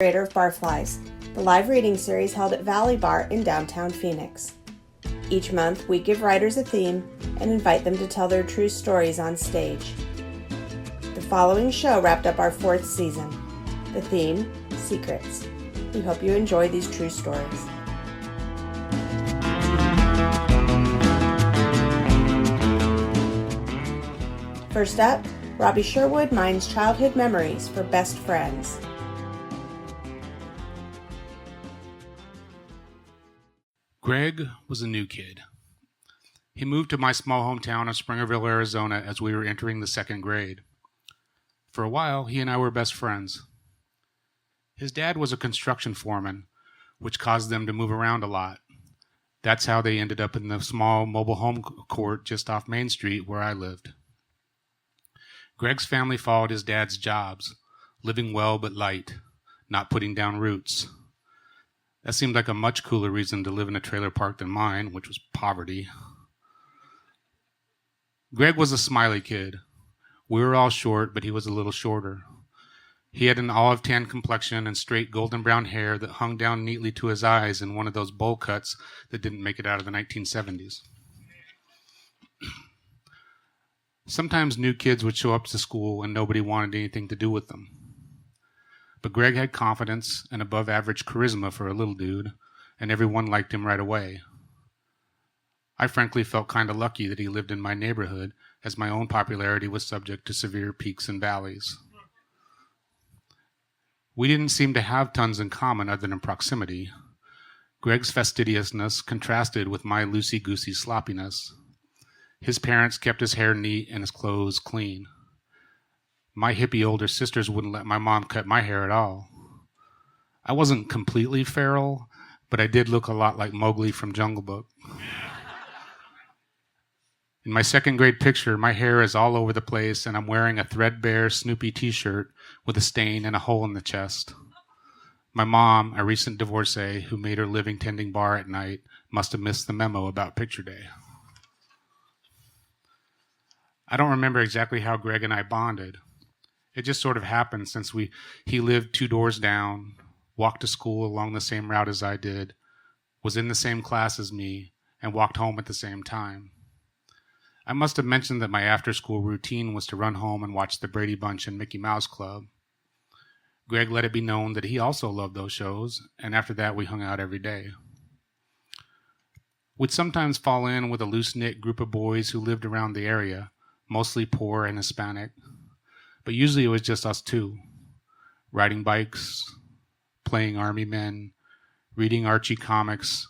Creator of Barflies, the live reading series held at Valley Bar in downtown Phoenix. Each month, we give writers a theme and invite them to tell their true stories on stage. The following show wrapped up our 4th season. The theme, Secrets. We hope you enjoy these true stories. First up, Robbie Sherwood mines childhood memories for best friends. Greg was a new kid. He moved to my small hometown of Springerville, Arizona as we were entering the 2nd grade. For a while, he and I were best friends. His dad was a construction foreman, which caused them to move around a lot. That's how they ended up in the small mobile home court just off Main Street where I lived. Greg's family followed his dad's jobs, living well but light, not putting down roots. That seemed like a much cooler reason to live in a trailer park than mine, which was poverty. Greg was a smiley kid. We were all short, but he was a little shorter. He had an olive tan complexion and straight golden brown hair that hung down neatly to his eyes in one of those bowl cuts that didn't make it out of the 1970s. Sometimes new kids would show up to school and nobody wanted anything to do with them. But Greg had confidence and above-average charisma for a little dude, and everyone liked him right away. I frankly felt kind of lucky that he lived in my neighborhood, as my own popularity was subject to severe peaks and valleys. We didn't seem to have tons in common other than proximity. Greg's fastidiousness contrasted with my loosey-goosey sloppiness. His parents kept his hair neat and his clothes clean. My hippie older sisters wouldn't let my mom cut my hair at all. I wasn't completely feral, but I did look a lot like Mowgli from Jungle Book. In my 2nd grade picture, my hair is all over the place and I'm wearing a threadbare Snoopy t-shirt with a stain and a hole in the chest. My mom, a recent divorcee who made her living tending bar at night, must have missed the memo about picture day. I don't remember exactly how Greg and I bonded. It just sort of happened since he lived 2 doors down, walked to school along the same route as I did, was in the same class as me, and walked home at the same time. I must have mentioned that my after-school routine was to run home and watch the Brady Bunch and Mickey Mouse Club. Greg let it be known that he also loved those shows, and after that we hung out every day. We'd sometimes fall in with a loose-knit group of boys who lived around the area, mostly poor and Hispanic. But usually it was just us two, riding bikes, playing army men, reading Archie comics,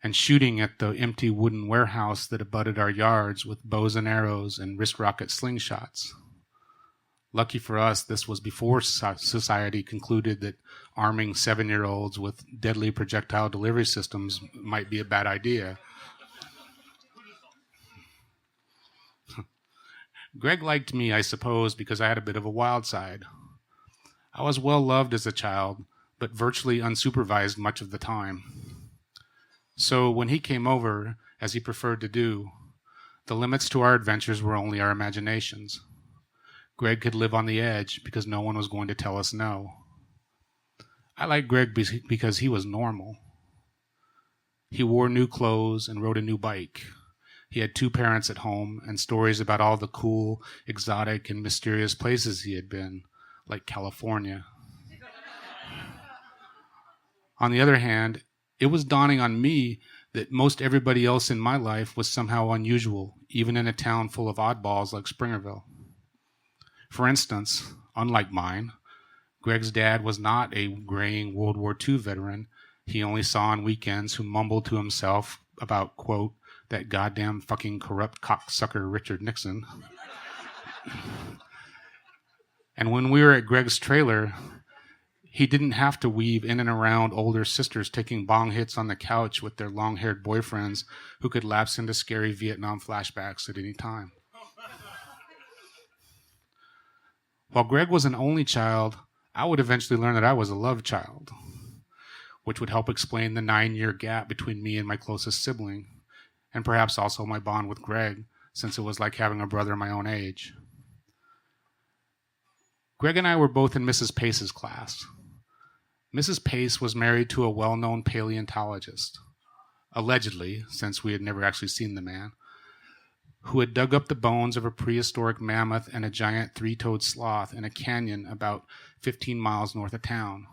and shooting at the empty wooden warehouse that abutted our yards with bows and arrows and wrist rocket slingshots. Lucky for us, this was before society concluded that arming 7-year-olds with deadly projectile delivery systems might be a bad idea. Greg liked me, I suppose, because I had a bit of a wild side. I was well loved as a child, but virtually unsupervised much of the time. So when he came over, as he preferred to do, the limits to our adventures were only our imaginations. Greg could live on the edge because no one was going to tell us no. I liked Greg because he was normal. He wore new clothes and rode a new bike. He had 2 parents at home and stories about all the cool, exotic, and mysterious places he had been, like California. On the other hand, it was dawning on me that most everybody else in my life was somehow unusual, even in a town full of oddballs like Springerville. For instance, unlike mine, Greg's dad was not a graying World War II veteran he only saw on weekends who mumbled to himself about, quote, that goddamn fucking corrupt cocksucker Richard Nixon. And when we were at Greg's trailer, he didn't have to weave in and around older sisters taking bong hits on the couch with their long-haired boyfriends who could lapse into scary Vietnam flashbacks at any time. While Greg was an only child, I would eventually learn that I was a love child, which would help explain the 9-year gap between me and my closest sibling, and perhaps also my bond with Greg, since it was like having a brother my own age. Greg and I were both in Mrs. Pace's class. Mrs. Pace was married to a well-known paleontologist, allegedly, since we had never actually seen the man, who had dug up the bones of a prehistoric mammoth and a giant three-toed sloth in a canyon about 15 miles north of town.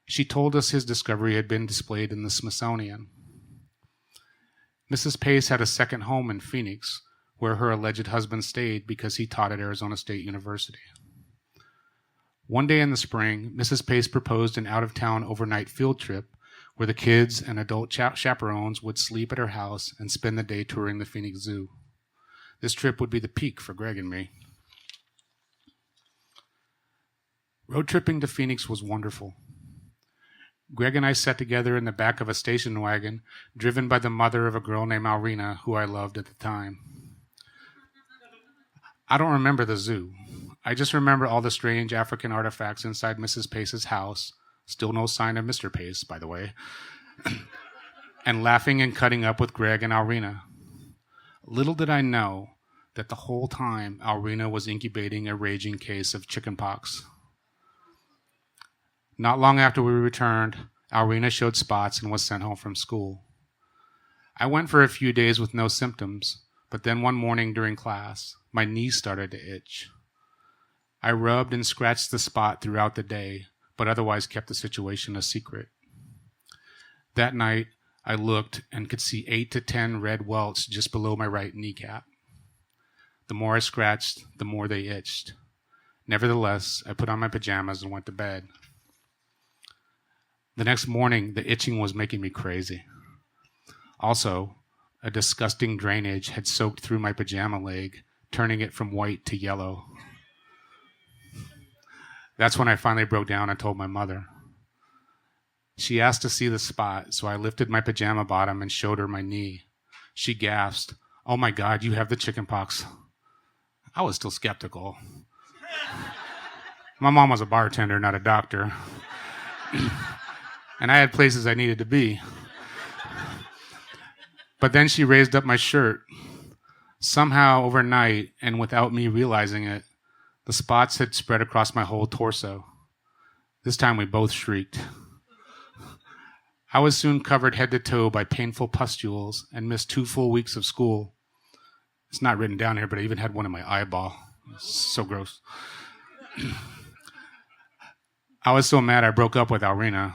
She told us his discovery had been displayed in the Smithsonian. Mrs. Pace had a second home in Phoenix, where her alleged husband stayed because he taught at Arizona State University. One day in the spring, Mrs. Pace proposed an out-of-town overnight field trip where the kids and adult chaperones would sleep at her house and spend the day touring the Phoenix Zoo. This trip would be the peak for Greg and me. Road tripping to Phoenix was wonderful. Greg and I sat together in the back of a station wagon driven by the mother of a girl named Alrina, who I loved at the time. I don't remember the zoo. I just remember all the strange African artifacts inside Mrs. Pace's house, still no sign of Mr. Pace, by the way, and laughing and cutting up with Greg and Alrina. Little did I know that the whole time Alrina was incubating a raging case of chickenpox. Not long after we returned, Alrina showed spots and was sent home from school. I went for a few days with no symptoms, but then one morning during class, my knee started to itch. I rubbed and scratched the spot throughout the day, but otherwise kept the situation a secret. That night, I looked and could see 8 to 10 red welts just below my right kneecap. The more I scratched, the more they itched. Nevertheless, I put on my pajamas and went to bed. The next morning, the itching was making me crazy. Also, a disgusting drainage had soaked through my pajama leg, turning it from white to yellow. That's when I finally broke down and told my mother. She asked to see the spot, so I lifted my pajama bottom and showed her my knee. She gasped, "Oh my God, you have the chickenpox." I was still skeptical. My mom was a bartender, not a doctor. And I had places I needed to be. But then she raised up my shirt. Somehow, overnight, and without me realizing it, the spots had spread across my whole torso. This time we both shrieked. I was soon covered head to toe by painful pustules and missed 2 full weeks of school. It's not written down here, but I even had one in my eyeball. So gross. I was so mad I broke up with Alrina,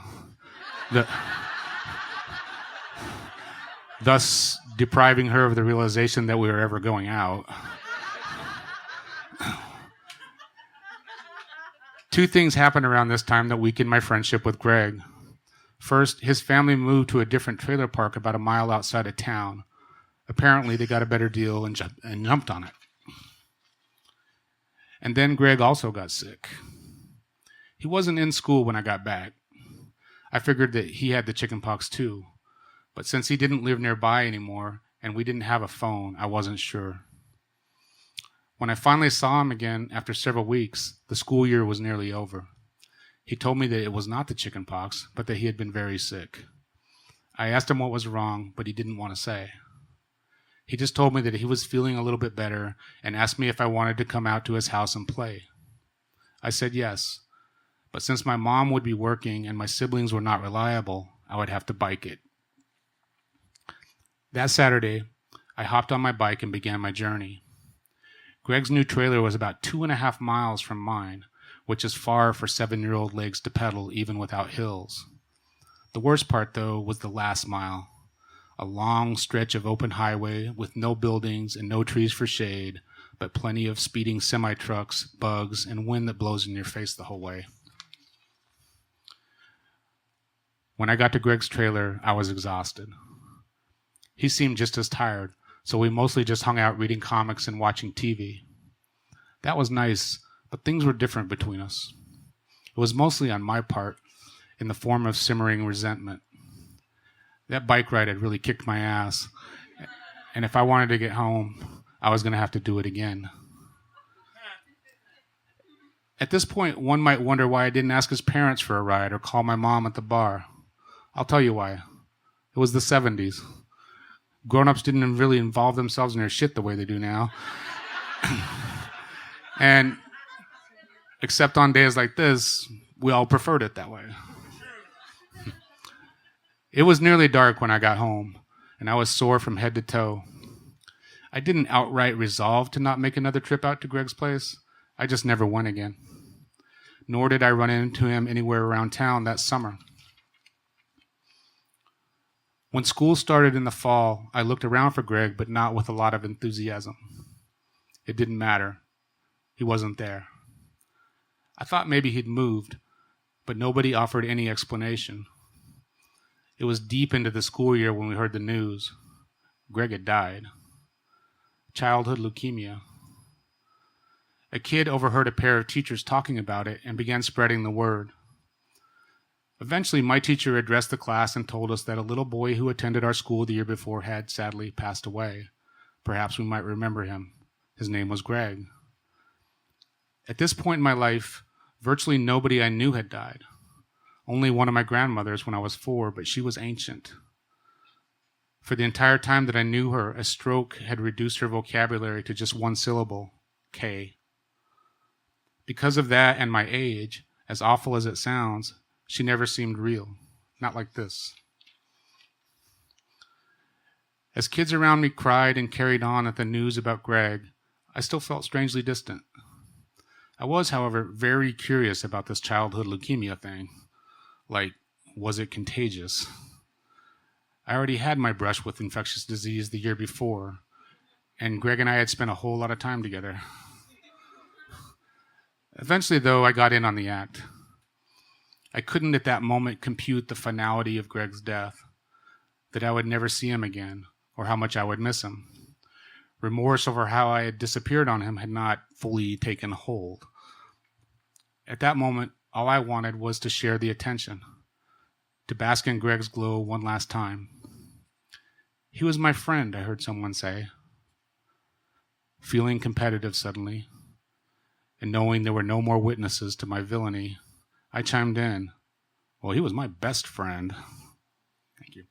thus depriving her of the realization that we were ever going out. 2 things happened around this time that weakened my friendship with Greg. First, his family moved to a different trailer park about a mile outside of town. Apparently, they got a better deal and jumped on it. And then Greg also got sick. He wasn't in school when I got back. I figured that he had the chickenpox too. But since he didn't live nearby anymore and we didn't have a phone, I wasn't sure. When I finally saw him again after several weeks, the school year was nearly over. He told me that it was not the chickenpox, but that he had been very sick. I asked him what was wrong, but he didn't want to say. He just told me that he was feeling a little bit better and asked me if I wanted to come out to his house and play. I said yes, but since my mom would be working and my siblings were not reliable, I would have to bike it. That Saturday, I hopped on my bike and began my journey. Greg's new trailer was about 2.5 miles from mine, which is far for 7-year-old legs to pedal even without hills. The worst part, though, was the last mile. A long stretch of open highway with no buildings and no trees for shade, but plenty of speeding semi-trucks, bugs, and wind that blows in your face the whole way. When I got to Greg's trailer, I was exhausted. He seemed just as tired, so we mostly just hung out reading comics and watching TV. That was nice, but things were different between us. It was mostly on my part, in the form of simmering resentment. That bike ride had really kicked my ass, and if I wanted to get home, I was going to have to do it again. At this point, one might wonder why I didn't ask his parents for a ride or call my mom at the bar. I'll tell you why. It was the 70s. Grown-ups didn't really involve themselves in their shit the way they do now. And except on days like this, we all preferred it that way. It was nearly dark when I got home, and I was sore from head to toe. I didn't outright resolve to not make another trip out to Greg's place. I just never went again. Nor did I run into him anywhere around town that summer. When school started in the fall, I looked around for Greg, but not with a lot of enthusiasm. It didn't matter. He wasn't there. I thought maybe he'd moved, but nobody offered any explanation. It was deep into the school year when we heard the news. Greg had died. Childhood leukemia. A kid overheard a pair of teachers talking about it and began spreading the word. Eventually, my teacher addressed the class and told us that a little boy who attended our school the year before had sadly passed away. Perhaps we might remember him. His name was Greg. At this point in my life, virtually nobody I knew had died. Only one of my grandmothers when I was 4, but she was ancient. For the entire time that I knew her, a stroke had reduced her vocabulary to just one syllable, K. Because of that and my age, as awful as it sounds, she never seemed real. Not like this. As kids around me cried and carried on at the news about Greg, I still felt strangely distant. I was, however, very curious about this childhood leukemia thing. Like, was it contagious? I already had my brush with infectious disease the year before, and Greg and I had spent a whole lot of time together. Eventually, though, I got in on the act. I couldn't at that moment compute the finality of Greg's death, that I would never see him again, or how much I would miss him. Remorse over how I had disappeared on him had not fully taken hold. At that moment, all I wanted was to share the attention, to bask in Greg's glow one last time. He was my friend, I heard someone say. Feeling competitive suddenly, and knowing there were no more witnesses to my villainy, I chimed in. Well, he was my best friend. Thank you.